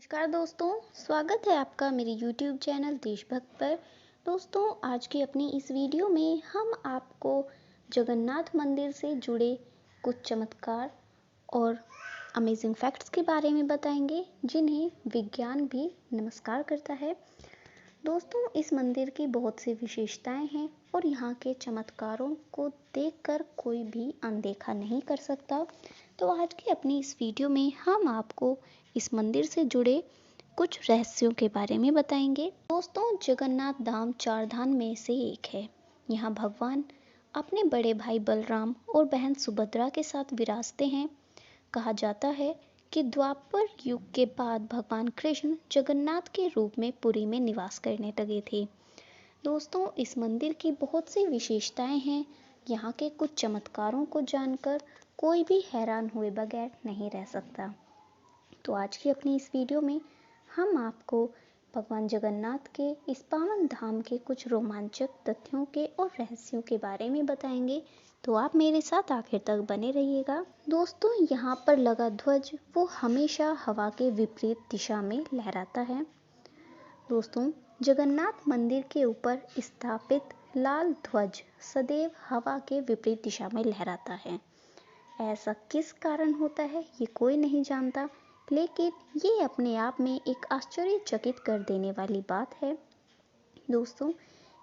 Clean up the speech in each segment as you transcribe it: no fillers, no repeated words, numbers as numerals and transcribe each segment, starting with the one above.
नमस्कार दोस्तों, स्वागत है आपका मेरे YouTube चैनल देशभक्त पर। दोस्तों, आज की अपनी इस वीडियो में हम आपको जगन्नाथ मंदिर से जुड़े कुछ चमत्कार और अमेजिंग फैक्ट्स के बारे में बताएंगे, जिन्हें विज्ञान भी नमस्कार करता है। दोस्तों, इस मंदिर की बहुत सी विशेषताएं हैं और यहाँ के चमत्कारों को देखकर कोई भी अनदेखा नहीं कर सकता। तो आज की अपनी इस वीडियो में हम आपको इस मंदिर से जुड़े कुछ रहस्यों के बारे में बताएंगे। दोस्तों, जगन्नाथ धाम चार धाम में से एक है। यहाँ भगवान अपने बड़े भाई बलराम और बहन सुभद्रा के साथ विराजते हैं। कहा जाता है कि द्वापर युग के बाद भगवान कृष्ण जगन्नाथ के रूप में पुरी में निवास करने लगे थे। दोस्तों, इस मंदिर की बहुत सी विशेषताएं हैं। यहाँ के कुछ चमत्कारों को जानकर कोई भी हैरान हुए बगैर नहीं रह सकता। तो आज की अपनी इस वीडियो में हम आपको भगवान जगन्नाथ के इस पावन धाम के कुछ रोमांचक तथ्यों के और रहस्यों के बारे में बताएंगे। तो आप मेरे साथ आखिर तक बने रहिएगा। दोस्तों, यहाँ पर लगा ध्वज वो हमेशा हवा के विपरीत दिशा में लहराता है। दोस्तों, जगन्नाथ मंदिर के ऊपर स्थापित लाल ध्वज सदैव हवा के विपरीत दिशा में लहराता है। ऐसा किस कारण होता है ये कोई नहीं जानता, लेकिन ये अपने आप में एक आश्चर्यचकित कर देने वाली बात है। दोस्तों,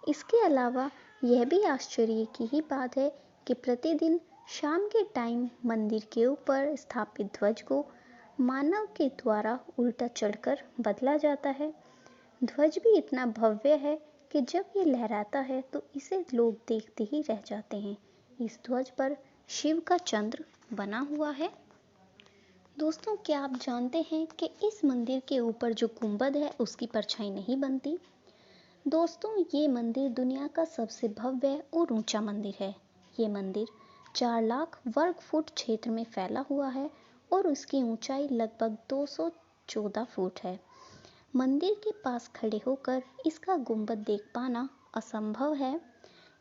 इसके अलावा यह भी आश्चर्य की ही बात है कि प्रतिदिन शाम के टाइम मंदिर के ऊपर स्थापित ध्वज को मानव के द्वारा उल्टा चढ़कर बदला जाता है। ध्वज भी इतना भव्य है कि जब ये लहराता है तो इसे लोग देखते ही रह जाते हैं। इस ध्वज पर शिव का चंद्र बना हुआ है। दोस्तों, क्या आप जानते हैं कि इस मंदिर के ऊपर जो गुंबद है उसकी परछाई नहीं बनती। दोस्तों, ये मंदिर दुनिया का सबसे भव्य और ऊंचा मंदिर है। ये मंदिर 4 लाख वर्ग फुट क्षेत्र में फैला हुआ है और उसकी ऊंचाई लगभग 214 फुट है। मंदिर के पास खड़े होकर इसका गुंबद देख पाना असंभव है,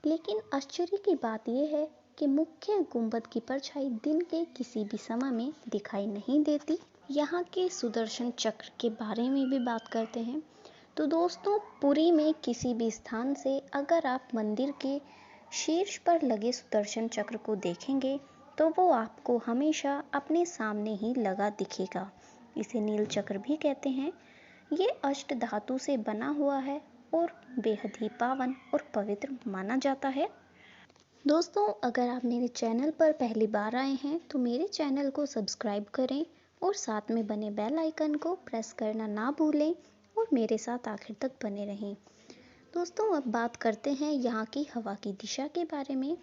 लेकिन आश्चर्य की बात यह है कि मुख्य गुंबद की परछाई दिन के किसी भी समय में दिखाई नहीं देती। यहाँ के सुदर्शन चक्र के बारे में भी बात करते हैं। तो दोस्तों, पुरी में किसी भी स्थान से अगर आप मंदिर के शीर्ष पर लगे सुदर्शन चक्र को देखेंगे तो वो आपको हमेशा अपने सामने ही लगा दिखेगा। इसे नील चक्र भी कहते हैं। ये अष्ट धातु से बना हुआ है और बेहद ही पावन और पवित्र माना जाता है। दोस्तों, अगर आप मेरे चैनल पर पहली बार आए हैं तो मेरे चैनल को सब्सक्राइब करें और साथ में बने बेल आइकन को प्रेस करना ना भूलें और मेरे साथ आखिर तक बने रहें। दोस्तों, अब बात करते हैं यहाँ की हवा की दिशा के बारे में।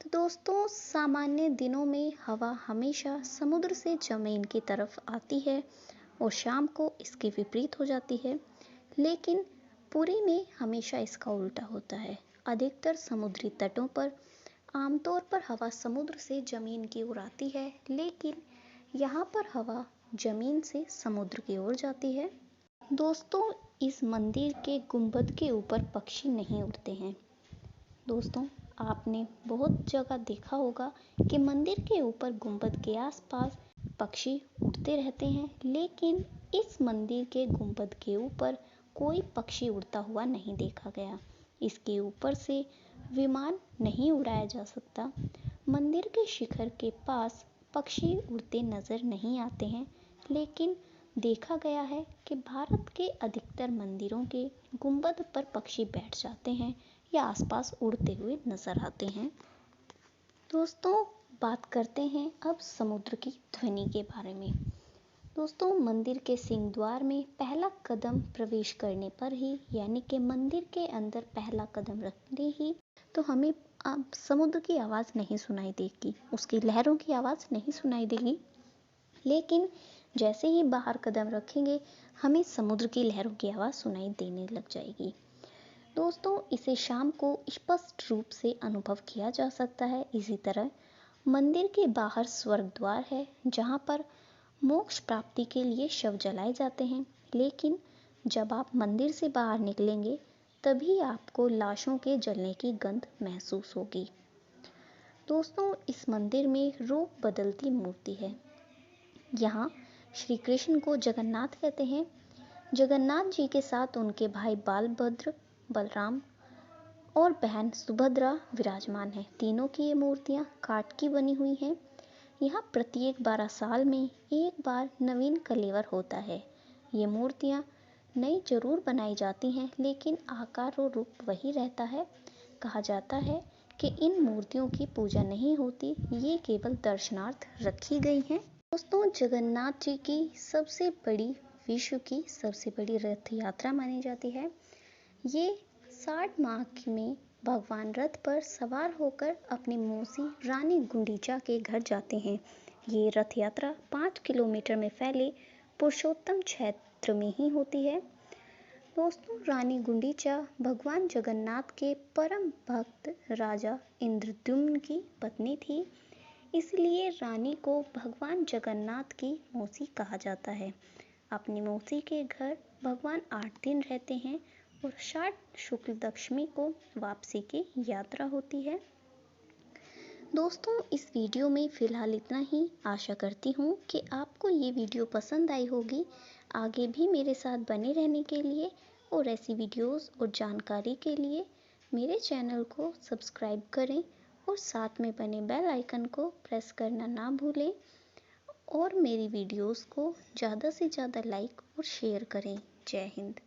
तो दोस्तों, सामान्य दिनों में हवा हमेशा समुद्र से जमीन की तरफ आती है और शाम को इसके विपरीत हो जाती है, लेकिन पुरी में हमेशा इसका उल्टा होता है। अधिकतर समुद्री तटों पर आमतौर पर हवा समुद्र से जमीन की ओर आती है, लेकिन यहाँ पर हवा जमीन से समुद्र की ओर जाती है। दोस्तों, इस मंदिर के गुंबद के ऊपर पक्षी नहीं उड़ते हैं। दोस्तों, आपने बहुत जगह देखा होगा कि मंदिर के ऊपर गुंबद के आसपास पक्षी उड़ते रहते हैं, लेकिन इस मंदिर के गुंबद के ऊपर कोई पक्षी उड़ता हुआ नहीं देखा गया। इसके ऊपर से विमान नहीं उड़ाया जा सकता। मंदिर के शिखर के पास पक्षी उड़ते नजर नहीं आते हैं, लेकिन देखा गया है कि भारत के अधिकतर मंदिरों के गुंबद पर पक्षी बैठ जाते हैं या आसपास उड़ते हुए नजर आते हैं। दोस्तों, बात करते हैं अब समुद्र की ध्वनि के बारे में। दोस्तों, मंदिर के सिंह द्वार में पहला कदम प्रवेश करने पर ही, यानी कि मंदिर के अंदर पहला कदम रखते ही, तो हमें अब समुद्र की आवाज़ नहीं सुनाई देगी, उसकी लहरों की आवाज़ नहीं सुनाई देगी। लेकिन जैसे ही बाहर कदम रखेंगे हमें समुद्र की लहरों की आवाज़ सुनाई देने लग जाएगी। दोस्तों, इसे शाम को स्पष्ट रूप से अनुभव किया जा सकता है। इसी तरह मंदिर के बाहर स्वर्ग द्वार है, जहाँ पर मोक्ष प्राप्ति के लिए शव जलाए जाते हैं, लेकिन जब आप मंदिर से बाहर निकलेंगे तभी आपको लाशों के जलने की गंध महसूस होगी। दोस्तों, इस मंदिर में रूप बदलती मूर्ति है। यहाँ श्री कृष्ण को जगन्नाथ कहते हैं। जगन्नाथ जी के साथ उनके भाई बालभद्र, बलराम और बहन सुभद्रा विराजमान है। तीनों की ये मूर्तियां काठ की बनी हुई हैं। यहाँ प्रत्येक 12 साल में एक बार नवीन कलेवर होता है। ये मूर्तियां नई जरूर बनाई जाती हैं, लेकिन आकार और रूप वही रहता है। कहा जाता है कि इन मूर्तियों की पूजा नहीं होती, ये केवल दर्शनार्थ रखी गई हैं। दोस्तों, जगन्नाथ जी की विश्व की सबसे बड़ी रथ यात्रा मानी जाती है। ये 60 माह में भगवान रथ पर सवार होकर अपनी मौसी रानी गुंडीचा के घर जाते हैं। ये रथ यात्रा 5 किलोमीटर में फैले पुरुषोत्तम क्षेत्र में ही होती है। दोस्तों, रानी गुंडीचा भगवान जगन्नाथ के परम भक्त राजा इंद्रद्युम्न की पत्नी थी, इसलिए रानी को भगवान जगन्नाथ की मौसी कहा जाता है। अपनी मौसी के घर भगवान 8 दिन रहते हैं और 60 शुक्ल दशमी को वापसी की यात्रा होती है। दोस्तों, इस वीडियो में फ़िलहाल इतना ही। आशा करती हूँ कि आपको ये वीडियो पसंद आई होगी। आगे भी मेरे साथ बने रहने के लिए और ऐसी वीडियोस और जानकारी के लिए मेरे चैनल को सब्सक्राइब करें और साथ में बने बेल आइकन को प्रेस करना ना भूलें और मेरी वीडियोस को ज़्यादा से ज़्यादा लाइक और शेयर करें। जय हिंद।